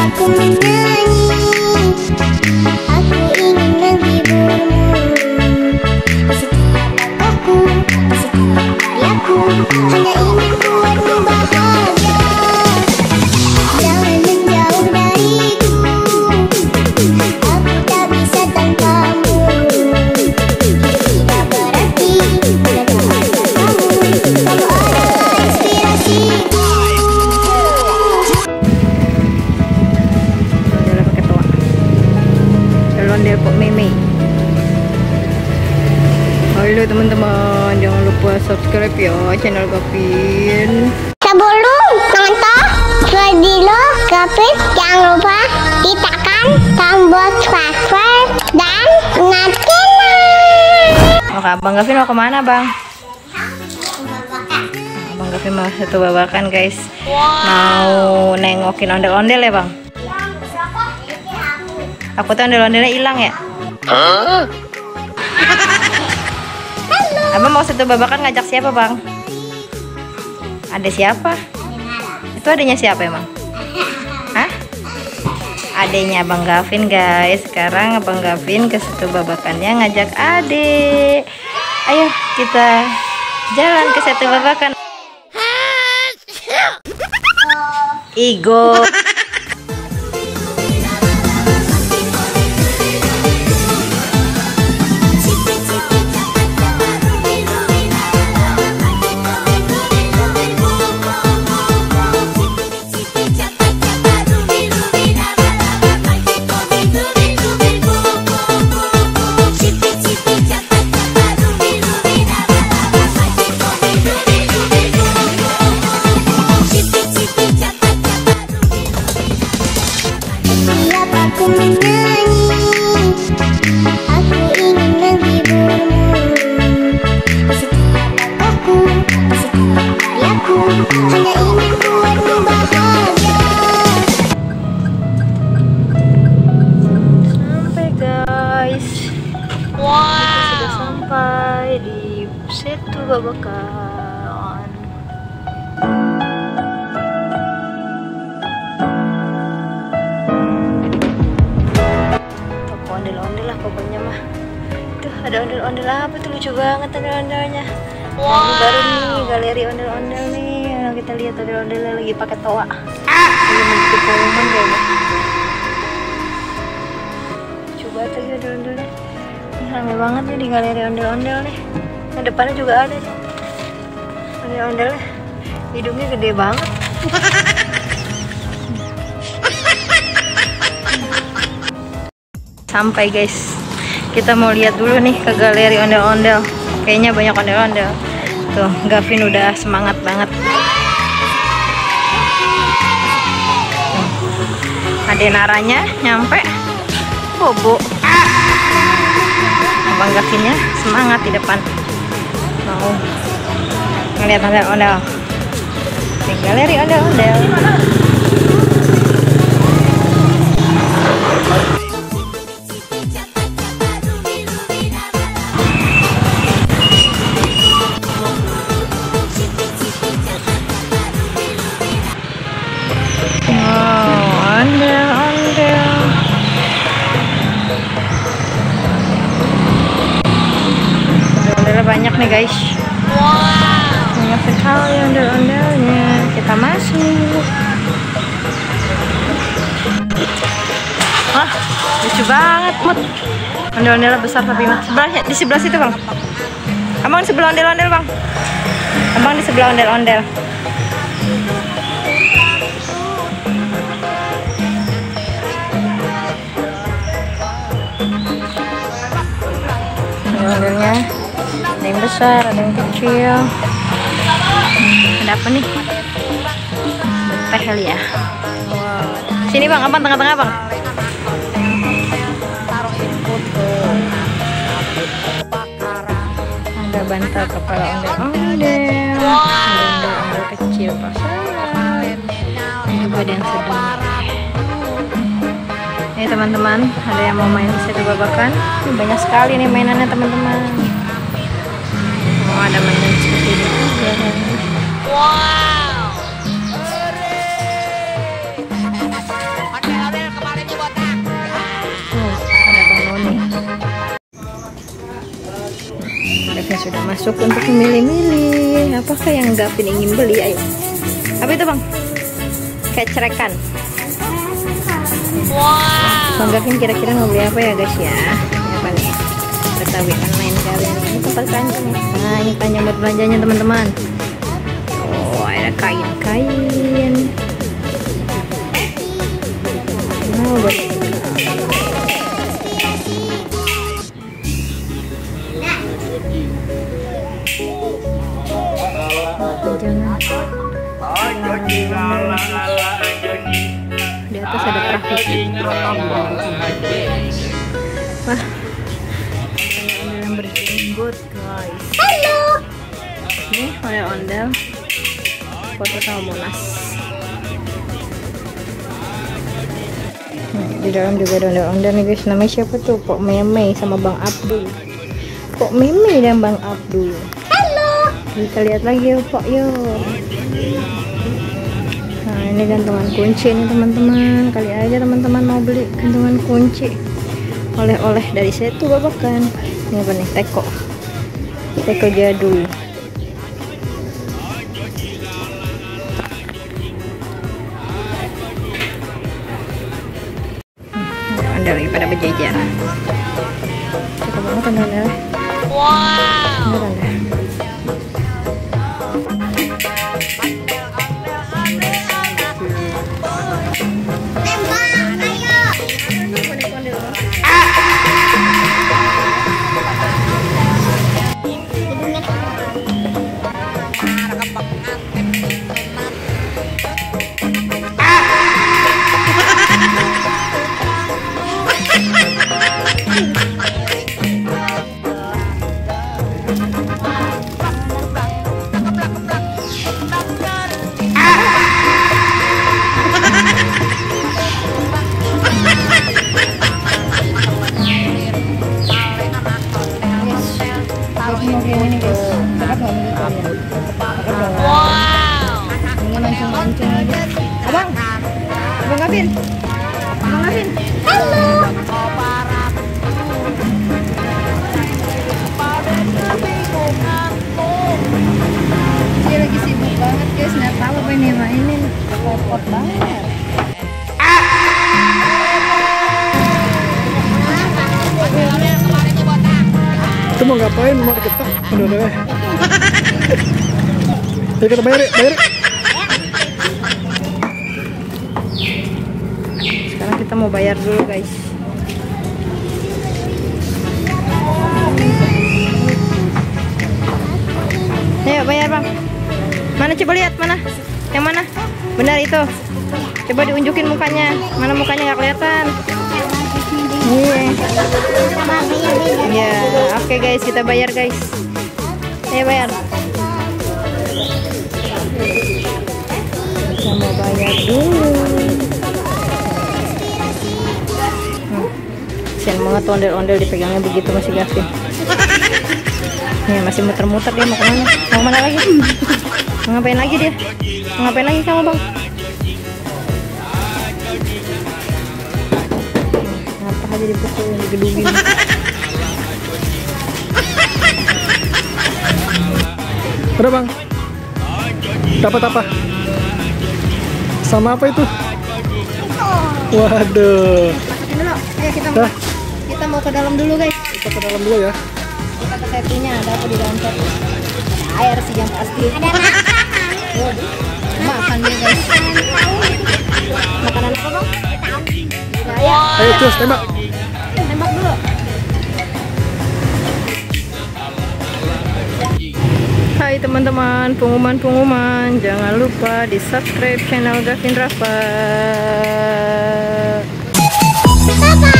Siapa ku menyanyi, aku ingin menghiburmu. Di setiap langkahku, di setiap karyaku, hanya ingin buatmu bahagia. Jangan menjauh dariku, aku tak bisa tanpamu. Tidak berarti bila tak ada kamu, kamu adalah inspirasiku. Ondel Pok Meme. Halo teman-teman, jangan lupa subscribe ya channel Gavin. Sebelum nonton video Gavin, jangan lupa ditekan tombol subscribe dan nyalakan. Oke, Abang Gavin mau kemana bang? Abang Gavin mau satu babakan guys. Mau nengokin ondel-ondel ya bang? Aku tuh ondel-ondelnya hilang ya. Abang mau satu babakan ngajak siapa bang? Ada siapa? Itu adanya siapa emang? Hah? Adanya Abang Gavin guys. Sekarang Abang Gavin ke satu babakannya ngajak adik. Ayo kita jalan ke satu babakan. Igo. Aku menyanyi, aku ingin menghiburmu. Di setiap langkahku, di setiap karyaku, hanya ingin buatmu bahagia. Sampai guys. Wow. Kita sudah sampai di Setu Babakan. Ondel-ondel lah pokoknya mah. Tuh ada ondel-ondel apa tuh, lucu banget ondel-ondelnya. Wow. Baru nih galeri ondel-ondel nih. Kita lihat ondel-ondelnya lagi pakai toa. Lagi menuju pengumuman kayaknya. Coba lagi ondel-ondelnya. Ini rame banget nih di galeri ondel-ondel nih. Nah depannya juga ada nih ondel-ondelnya. Hidungnya gede banget. Sampai guys, kita mau lihat dulu nih ke galeri ondel-ondel. Kayaknya banyak ondel-ondel. Tuh Gavin udah semangat banget. Ada naranya nyampe bobo. Abang Gavinnya semangat di depan. Mau ngeliat ondel-ondel. Di galeri ondel-ondel. Banyak nih guys. Wow. Banyak sekali ondel-ondelnya. Kita masuk. Wah, lucu banget Mut. Ondel-ondelnya besar tapi mah. Sebelahnya di sebelah situ bang. Abang di sebelah ondel-ondel bang. Abang di sebelah ondel-ondel. Ondel-ondelnya ada yang besar, ada yang kecil. Ada apa nih? Teh kali ya. Wow. Sini bang, abang tengah-tengah bang. Ada bantal kepala ondel-ondel. Ondel-ondel kecil pasangan. Juga ada yang sedang. Nih teman-teman, ada yang mau main Setu Babakan. Banyak sekali nih mainannya teman-teman. Oh, ada mainan seperti ini juga. Wow. sudah masuk untuk memilih-milih. Apakah yang Gavin ingin beli? Ayo. Apa itu bang? Kayak cerekan. Bang Gavin kira-kira mau beli apa ya guys ya? Apa nih? Betawi online kalian. Ini tempat keranjang ya. Nah ini keranjang buat belanjanya teman-teman. Oh ada kain-kain. Oh buat di atas ada perahu. Wah, yang berjenggot guys. Halo. Ini ondel-ondel foto sama Monas. Di dalam juga ada ondel-ondel nih guys. Namanya siapa tuh? Pok Meme sama Bang Abdul. Pok Meme dan Bang Abdul. Kita lihat lagi yuk Pok yuk. Nah ini gantungan kunci nih teman-teman. Kali aja teman-teman mau beli gantungan kunci oleh-oleh dari Setu Babakan. Ini apa nih? Teko jadul. Ada lagi pada berjejer. Cakep banget ondel-ondel. Wow. Beneran. Abang Gavin. Halo. Dia lagi sibuk banget guys, nggak tahu apa ini mainin. Repot banget. Itu mau ngapain? Mau kita? Udah. Ayo kita bayar. Sekarang kita mau bayar dulu guys. Ayo bayar bang. Mana coba lihat mana? Yang mana? Benar itu. Coba diunjukin mukanya. Mana mukanya nggak kelihatan? Iya. Oke guys, kita bayar guys. Ayo bayar. Kita mau bayar dulu. Kasian banget ondel-ondel dipegangnya begitu masih Gavin. Nih masih muter-muter dia mau kemana? Mau kemana lagi? Mau ngapain lagi dia? Mau ngapain lagi kamu bang? Ngapa aja dipukul digedugin? Udah bang. Dapat apa? Sama apa itu? Waduh. Masukin dulu. Ayo kita mau ke dalam dulu guys. Kita ke dalam dulu ya. Kita ke setunya, ada apa di dalam setu? Ada air sih yang pasti. Ada makanan. Makan dia guys. Makanan apa bang? Ya. Ayo terus tembak. Tembak dulu. Hai teman-teman, pengumuman, jangan lupa di subscribe channel Gavin Rafa. Papa.